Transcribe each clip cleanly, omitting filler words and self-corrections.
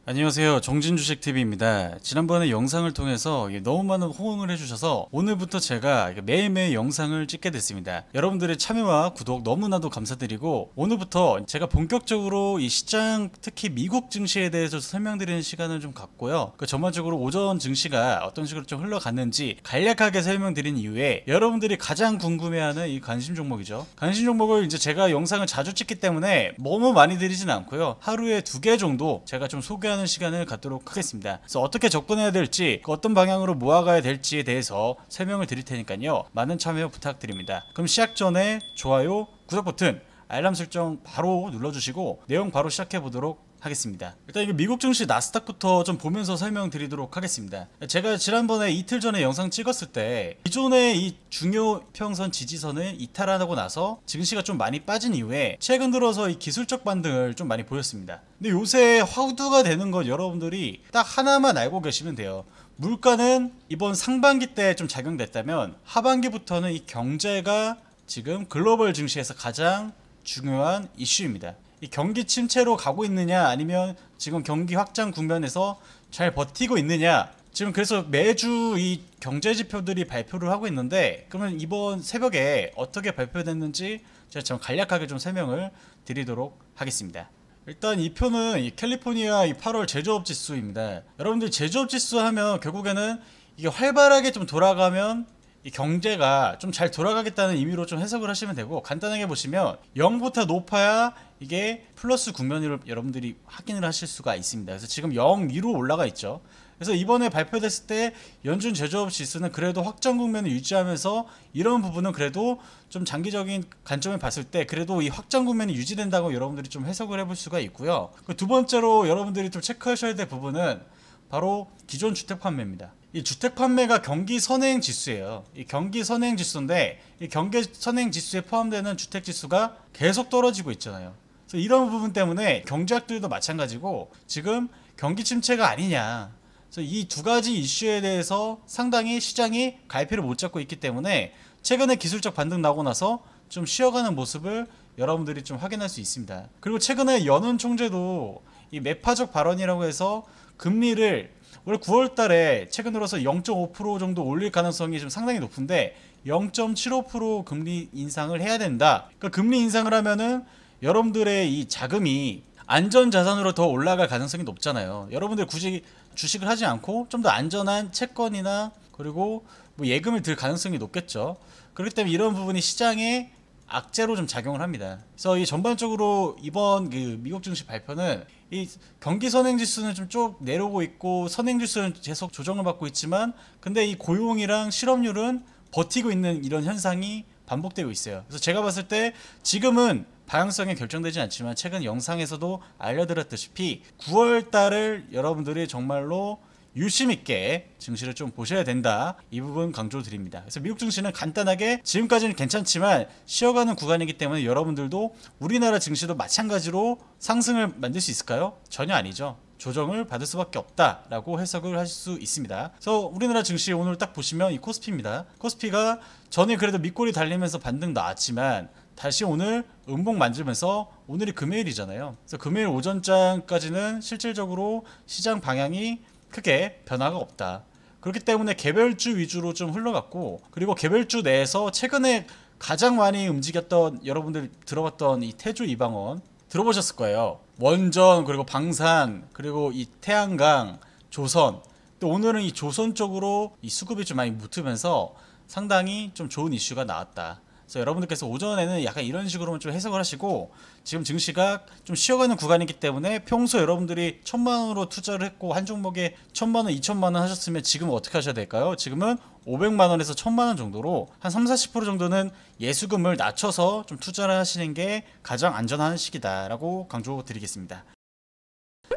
안녕하세요, 정진주식TV입니다. 지난번에 영상을 통해서 너무 많은 호응을 해주셔서 오늘부터 제가 매일매일 영상을 찍게 됐습니다. 여러분들의 참여와 구독 너무나도 감사드리고, 오늘부터 제가 본격적으로 이 시장, 특히 미국 증시에 대해서 설명드리는 시간을 좀 갖고요, 전반적으로 오전 증시가 어떤 식으로 좀 흘러갔는지 간략하게 설명드린 이후에 여러분들이 가장 궁금해하는 이 관심 종목이죠. 관심 종목을 이제 제가 영상을 자주 찍기 때문에 너무 많이 드리진 않고요, 하루에 2개 정도 제가 좀 소개하는 시간을 갖도록 하겠습니다. 그래서 어떻게 접근해야 될지, 어떤 방향으로 모아가야 될지에 대해서 설명을 드릴 테니까요, 많은 참여 부탁드립니다. 그럼 시작 전에 좋아요, 구독 버튼, 알람 설정 바로 눌러주시고 내용 바로 시작해 보도록 하겠습니다. 일단 이거 미국 증시 나스닥부터 좀 보면서 설명드리도록 하겠습니다. 제가 지난번에 이틀 전에 영상 찍었을 때 기존의 이 중요 평선 지지선을 이탈하고 나서 증시가 좀 많이 빠진 이후에 최근 들어서 이 기술적 반등을 좀 많이 보였습니다. 근데 요새 화두가 되는 건 여러분들이 딱 하나만 알고 계시면 돼요. 물가는 이번 상반기 때 좀 작용됐다면 하반기부터는 이 경제가 지금 글로벌 증시에서 가장 중요한 이슈입니다. 이 경기 침체로 가고 있느냐, 아니면 지금 경기 확장 국면에서 잘 버티고 있느냐, 지금 그래서 매주 이 경제 지표들이 발표를 하고 있는데, 그러면 이번 새벽에 어떻게 발표됐는지 제가 좀 간략하게 좀 설명을 드리도록 하겠습니다. 일단 이 표는 이 캘리포니아 이 8월 제조업 지수입니다. 여러분들 제조업 지수 하면 결국에는 이게 활발하게 좀 돌아가면 이 경제가 좀 잘 돌아가겠다는 의미로 좀 해석을 하시면 되고, 간단하게 보시면 0보다 높아야 이게 플러스 국면을 여러분들이 확인을 하실 수가 있습니다. 그래서 지금 0 위로 올라가 있죠. 그래서 이번에 발표됐을 때 연준 제조업 지수는 그래도 확장 국면을 유지하면서, 이런 부분은 그래도 좀 장기적인 관점을 봤을 때 그래도 이 확장 국면이 유지된다고 여러분들이 좀 해석을 해볼 수가 있고요. 두 번째로 여러분들이 좀 체크하셔야 될 부분은 바로 기존 주택 판매입니다. 이 주택 판매가 경기 선행 지수예요. 이 경기 선행 지수인데, 이 경기 선행 지수에 포함되는 주택 지수가 계속 떨어지고 있잖아요. 그래서 이런 부분 때문에 경제학들도 마찬가지고 지금 경기 침체가 아니냐, 그래서 이 두 가지 이슈에 대해서 상당히 시장이 갈피를 못 잡고 있기 때문에 최근에 기술적 반등 나고 나서 좀 쉬어가는 모습을 여러분들이 좀 확인할 수 있습니다. 그리고 최근에 연은 총재도 이 매파적 발언이라고 해서 금리를 올해 9월 달에 최근 들어서 0.5% 정도 올릴 가능성이 좀 상당히 높은데 0.75% 금리 인상을 해야 된다. 그러니까 금리 인상을 하면은 여러분들의 이 자금이 안전자산으로 더 올라갈 가능성이 높잖아요. 여러분들 굳이 주식을 하지 않고 좀 더 안전한 채권이나 그리고 뭐 예금을 들 가능성이 높겠죠. 그렇기 때문에 이런 부분이 시장에 악재로 좀 작용을 합니다. 그래서 이 전반적으로 이번 그 미국 증시 발표는 이 경기 선행 지수는 좀 쭉 내려오고 있고, 선행 지수는 계속 조정을 받고 있지만, 근데 이 고용이랑 실업률은 버티고 있는 이런 현상이 반복되고 있어요. 그래서 제가 봤을 때 지금은 방향성이 결정되지 않지만 최근 영상에서도 알려드렸다시피 9월 달을 여러분들이 정말로 유심 있게 증시를 좀 보셔야 된다, 이 부분 강조드립니다. 그래서 미국 증시는 간단하게 지금까지는 괜찮지만 쉬어가는 구간이기 때문에 여러분들도 우리나라 증시도 마찬가지로 상승을 만들 수 있을까요? 전혀 아니죠. 조정을 받을 수밖에 없다라고 해석을 하실 수 있습니다. 그래서 우리나라 증시 오늘 딱 보시면 이 코스피입니다. 코스피가 전에 그래도 밑골이 달리면서 반등 나왔지만 다시 오늘 음봉 만들면서, 오늘이 금요일이잖아요. 그래서 금요일 오전장까지는 실질적으로 시장 방향이 크게 변화가 없다. 그렇기 때문에 개별주 위주로 좀 흘러갔고, 그리고 개별주 내에서 최근에 가장 많이 움직였던, 여러분들 들어봤던 이 태조 이방원 들어보셨을 거예요. 원전, 그리고 방산, 그리고 이 태양광, 조선. 또 오늘은 이 조선 쪽으로 이 수급이 좀 많이 붙으면서 상당히 좀 좋은 이슈가 나왔다. 그래서 여러분들께서 오전에는 약간 이런 식으로만 좀 해석을 하시고, 지금 증시가 좀 쉬어가는 구간이기 때문에 평소 여러분들이 1,000만원으로 투자를 했고 한 종목에 1,000만원, 2,000만원 하셨으면 지금은 어떻게 하셔야 될까요? 지금은 500만원에서 1,000만원 정도로 한 30-40% 정도는 예수금을 낮춰서 좀 투자를 하시는 게 가장 안전한 시기다라고 강조드리겠습니다.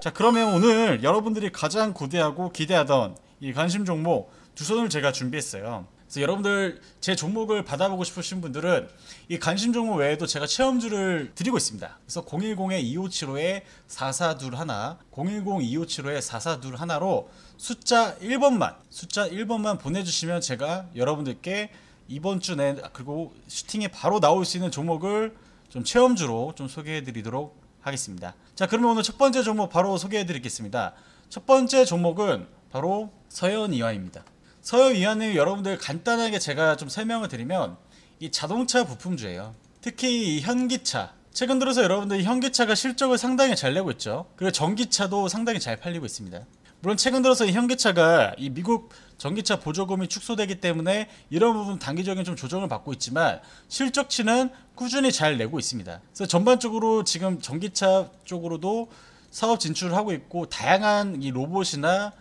자, 그러면 오늘 여러분들이 가장 고대하고 기대하던 이 관심 종목 두 손을 제가 준비했어요. 그래서 여러분들 제 종목을 받아보고 싶으신 분들은 이 관심 종목 외에도 제가 체험주를 드리고 있습니다. 그래서 010-2575-4421, 010-2575-4421로 숫자 1번만 보내주시면 제가 여러분들께 이번 주 내, 그리고 슈팅에 바로 나올 수 있는 종목을 좀 체험주로 좀 소개해 드리도록 하겠습니다. 자, 그러면 오늘 첫 번째 종목 바로 소개해 드리겠습니다. 첫 번째 종목은 바로 서현이화입니다. 서현이화는 여러분들 간단하게 제가 좀 설명을 드리면 이 자동차 부품주예요. 특히 이 현기차, 최근 들어서 여러분들 현기차가 실적을 상당히 잘 내고 있죠. 그리고 전기차도 상당히 잘 팔리고 있습니다. 물론 최근 들어서 이 현기차가 이 미국 전기차 보조금이 축소되기 때문에 이런 부분 단기적인 좀 조정을 받고 있지만 실적치는 꾸준히 잘 내고 있습니다. 그래서 전반적으로 지금 전기차 쪽으로도 사업 진출을 하고 있고, 다양한 이 로봇이나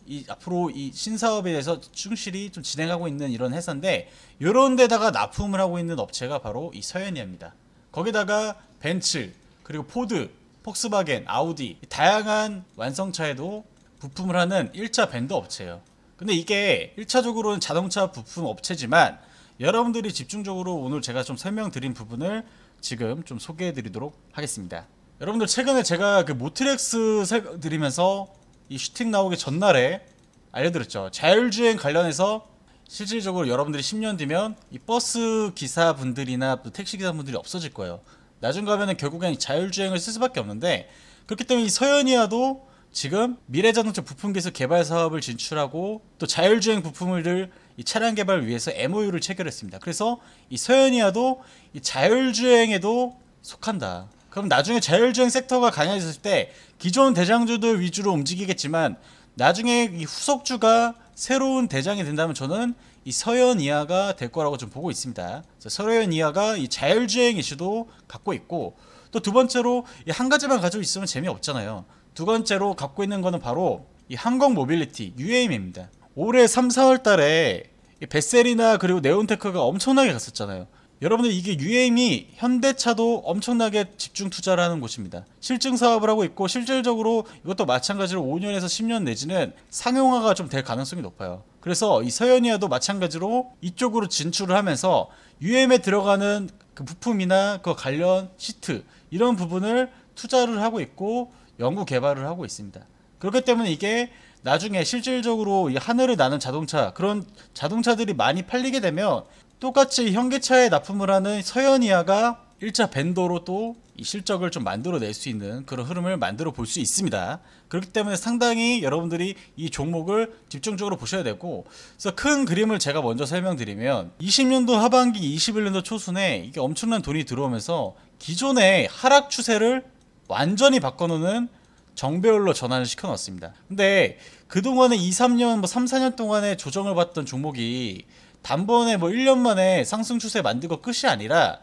이 앞으로 이 신사업에 대해서 충실히 좀 진행하고 있는 이런 회사인데, 이런 데다가 납품을 하고 있는 업체가 바로 이 서현이화입니다. 거기다가 벤츠, 그리고 포드, 폭스바겐, 아우디, 다양한 완성차에도 부품을 하는 1차 벤더 업체예요. 근데 이게 1차적으로는 자동차 부품 업체지만 여러분들이 집중적으로 오늘 제가 좀 설명드린 부분을 지금 좀 소개해 드리도록 하겠습니다. 여러분들 최근에 제가 그 모트렉스 드리면서 이 슈팅 나오기 전날에 알려드렸죠. 자율주행 관련해서 실질적으로 여러분들이 10년 뒤면 이 버스 기사분들이나 또 택시 기사분들이 없어질 거예요. 나중 가면은 결국엔 자율주행을 쓸 수밖에 없는데, 그렇기 때문에 이 서현이화도 지금 미래자동차 부품기술 개발 사업을 진출하고 또 자율주행 부품을 이 차량 개발을 위해서 MOU를 체결했습니다. 그래서 이 서현이화도 이 자율주행에도 속한다. 그럼 나중에 자율주행 섹터가 강해졌을 때 기존 대장주들 위주로 움직이겠지만 나중에 이 후속주가 새로운 대장이 된다면 저는 이 서현이화가 될 거라고 좀 보고 있습니다. 서현이화가 이 자율주행 이슈도 갖고 있고, 또 두 번째로 이 한 가지만 가지고 있으면 재미없잖아요. 두 번째로 갖고 있는 거는 바로 이 항공 모빌리티 UAM입니다. 올해 3, 4월 달에 베셀이나 그리고 네온테크가 엄청나게 갔었잖아요. 여러분들 이게 UAM이 현대차도 엄청나게 집중 투자를 하는 곳입니다. 실증 사업을 하고 있고, 실질적으로 이것도 마찬가지로 5년에서 10년 내지는 상용화가 좀 될 가능성이 높아요. 그래서 이 서현이화도 마찬가지로 이쪽으로 진출을 하면서 UAM에 들어가는 그 부품이나 그 관련 시트 이런 부분을 투자를 하고 있고 연구 개발을 하고 있습니다. 그렇기 때문에 이게 나중에 실질적으로 이 하늘을 나는 자동차, 그런 자동차들이 많이 팔리게 되면 똑같이 현기차에 납품을 하는 서현이화가 1차 벤더로 또 이 실적을 좀 만들어낼 수 있는 그런 흐름을 만들어 볼 수 있습니다. 그렇기 때문에 상당히 여러분들이 이 종목을 집중적으로 보셔야 되고, 그래서 큰 그림을 제가 먼저 설명드리면 20년도 하반기 21년도 초순에 이게 엄청난 돈이 들어오면서 기존의 하락 추세를 완전히 바꿔놓는 정배열로 전환을 시켜놨습니다. 근데 그동안에 2, 3년, 3, 4년 동안에 조정을 받던 종목이 단번에 1년 만에 상승 추세 만들고 끝이 아니라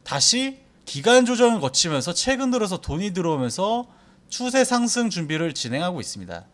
다시 기간 조정을 거치면서 최근 들어서 돈이 들어오면서 추세 상승 준비를 진행하고 있습니다.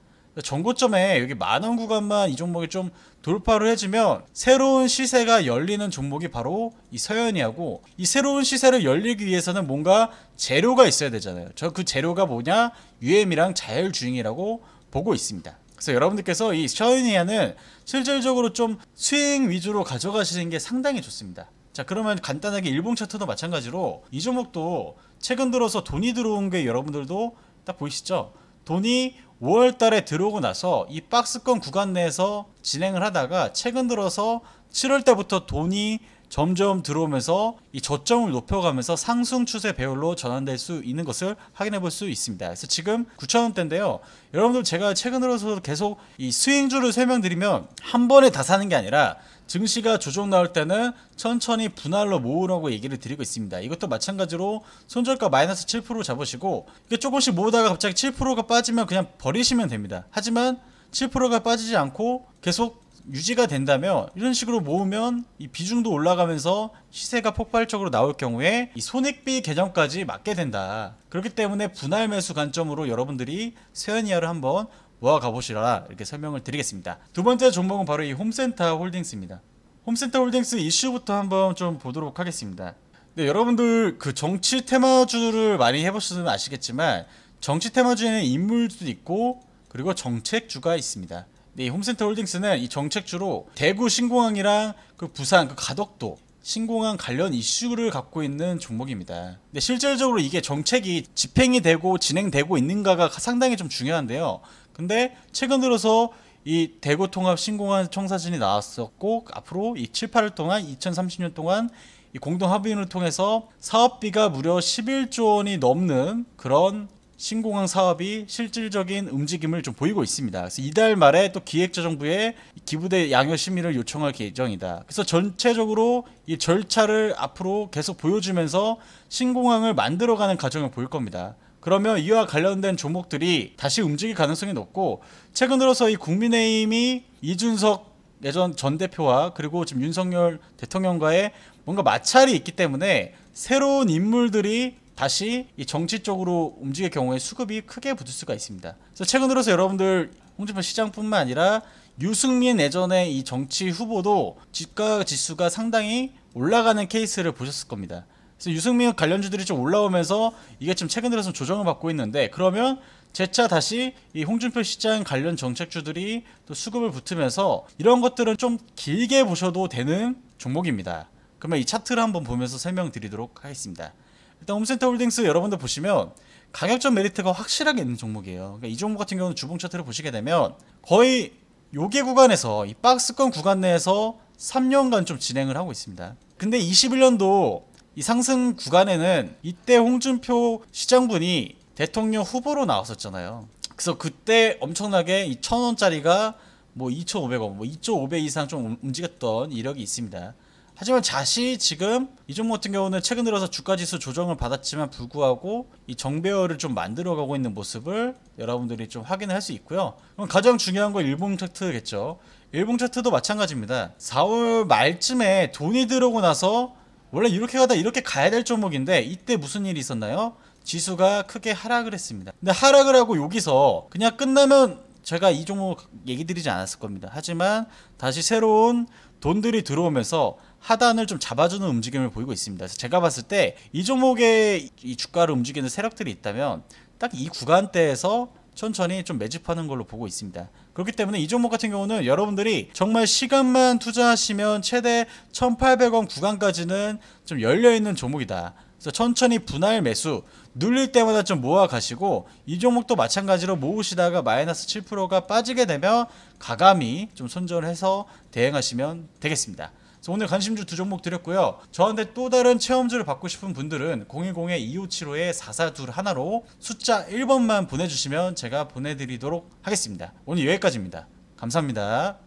전고점에 여기 만원 구간만 이 종목이 좀 돌파를 해주면 새로운 시세가 열리는 종목이 바로 이 서현이화고, 이 새로운 시세를 열리기 위해서는 뭔가 재료가 있어야 되잖아요. 저 그 재료가 뭐냐? UM이랑 자율주행이라고 보고 있습니다. 그래서 여러분들께서 이 서현이화는 실질적으로 좀 스윙 위주로 가져가시는 게 상당히 좋습니다. 자, 그러면 간단하게 일봉 차트도 마찬가지로 이 종목도 최근 들어서 돈이 들어온 게 여러분들도 딱 보이시죠? 돈이 5월 달에 들어오고 나서 이 박스권 구간 내에서 진행을 하다가 최근 들어서 7월 달부터 돈이 점점 들어오면서 이 저점을 높여가면서 상승 추세 배열로 전환될 수 있는 것을 확인해 볼 수 있습니다. 그래서 지금 9,000원대인데요. 여러분들 제가 최근 들어서 계속 이 스윙주를 설명드리면 한 번에 다 사는 게 아니라 증시가 조정 나올 때는 천천히 분할로 모으라고 얘기를 드리고 있습니다. 이것도 마찬가지로 손절가 마이너스 7% 잡으시고, 이게 조금씩 모으다가 갑자기 7%가 빠지면 그냥 버리시면 됩니다. 하지만 7%가 빠지지 않고 계속 유지가 된다면 이런 식으로 모으면 이 비중도 올라가면서 시세가 폭발적으로 나올 경우에 이 손익비 개념까지 맞게 된다. 그렇기 때문에 분할 매수 관점으로 여러분들이 서현이화를 한번 모아 가보시라, 이렇게 설명을 드리겠습니다. 두 번째 종목은 바로 이 홈센터 홀딩스입니다. 홈센터 홀딩스 이슈부터 한번 좀 보도록 하겠습니다. 네, 여러분들 그 정치 테마주를 많이 해보시면 아시겠지만 정치 테마주에는 인물도 있고 그리고 정책주가 있습니다. 네, 이 홈센터 홀딩스는 이 정책주로 대구 신공항이랑 그 부산 그 가덕도 신공항 관련 이슈를 갖고 있는 종목입니다. 근데 실질적으로 이게 정책이 집행이 되고 진행되고 있는가가 상당히 좀 중요한데요. 근데 최근 들어서 이 대구 통합 신공항 청사진이 나왔었고, 앞으로 이 7, 8월 동안 2030년 동안 이 공동 합의를 통해서 사업비가 무려 11조 원이 넘는 그런 신공항 사업이 실질적인 움직임을 좀 보이고 있습니다. 그래서 이달 말에 또 기획재정부에 기부대 양형 심의를 요청할 예정이다. 그래서 전체적으로 이 절차를 앞으로 계속 보여주면서 신공항을 만들어가는 과정을 보일 겁니다. 그러면 이와 관련된 종목들이 다시 움직일 가능성이 높고, 최근 들어서 이 국민의힘이 이준석 예전 전 대표와 그리고 지금 윤석열 대통령과의 뭔가 마찰이 있기 때문에 새로운 인물들이 다시 이 정치적으로 움직일 경우에 수급이 크게 붙을 수가 있습니다. 그래서 최근 들어서 여러분들 홍준표 시장뿐만 아니라 유승민 예전의 이 정치 후보도 주가 지수가 상당히 올라가는 케이스를 보셨을 겁니다. 그래서 유승민 관련주들이 좀 올라오면서 이게 지금 최근 들어서 조정을 받고 있는데, 그러면 재차 다시 이 홍준표 시장 관련 정책주들이 또 수급을 붙으면서 이런 것들은 좀 길게 보셔도 되는 종목입니다. 그러면 이 차트를 한번 보면서 설명드리도록 하겠습니다. 일단 홈센터홀딩스 여러분들 보시면 가격적 메리트가 확실하게 있는 종목이에요. 그러니까 이 종목 같은 경우는 주봉 차트를 보시게 되면 거의 요게 구간에서 이 박스권 구간 내에서 3년간 좀 진행을 하고 있습니다. 근데 21년도 이 상승 구간에는 이때 홍준표 시장분이 대통령 후보로 나왔었잖아요. 그래서 그때 엄청나게 이 1,000원짜리가 뭐 2,500원, 뭐 2.5배 이상 좀 움직였던 이력이 있습니다. 하지만 다시 지금 이 종목 같은 경우는 최근 들어서 주가지수 조정을 받았지만 불구하고 이 정배열을 좀 만들어가고 있는 모습을 여러분들이 좀 확인을 할 수 있고요. 그럼 가장 중요한 건 일봉 차트겠죠. 일봉 차트도 마찬가지입니다. 4월 말쯤에 돈이 들어오고 나서 원래 이렇게 가다 이렇게 가야 될 종목인데 이때 무슨 일이 있었나요? 지수가 크게 하락을 했습니다. 근데 하락을 하고 여기서 그냥 끝나면 제가 이 종목 얘기 드리지 않았을 겁니다. 하지만 다시 새로운 돈들이 들어오면서 하단을 좀 잡아주는 움직임을 보이고 있습니다. 그래서 제가 봤을 때 이 종목의 이 주가를 움직이는 세력들이 있다면 딱 이 구간대에서 천천히 좀 매집하는 걸로 보고 있습니다. 그렇기 때문에 이 종목 같은 경우는 여러분들이 정말 시간만 투자하시면 최대 1,800원 구간까지는 좀 열려있는 종목이다. 그래서 천천히 분할 매수 눌릴 때마다 좀 모아 가시고, 이 종목도 마찬가지로 모으시다가 마이너스 7%가 빠지게 되면 가감히 좀 손절해서 대응하시면 되겠습니다. 그래서 오늘 관심주 두 종목 드렸고요. 저한테 또 다른 체험주를 받고 싶은 분들은 010-2575-4421로 숫자 1번만 보내주시면 제가 보내드리도록 하겠습니다. 오늘 여기까지입니다. 감사합니다.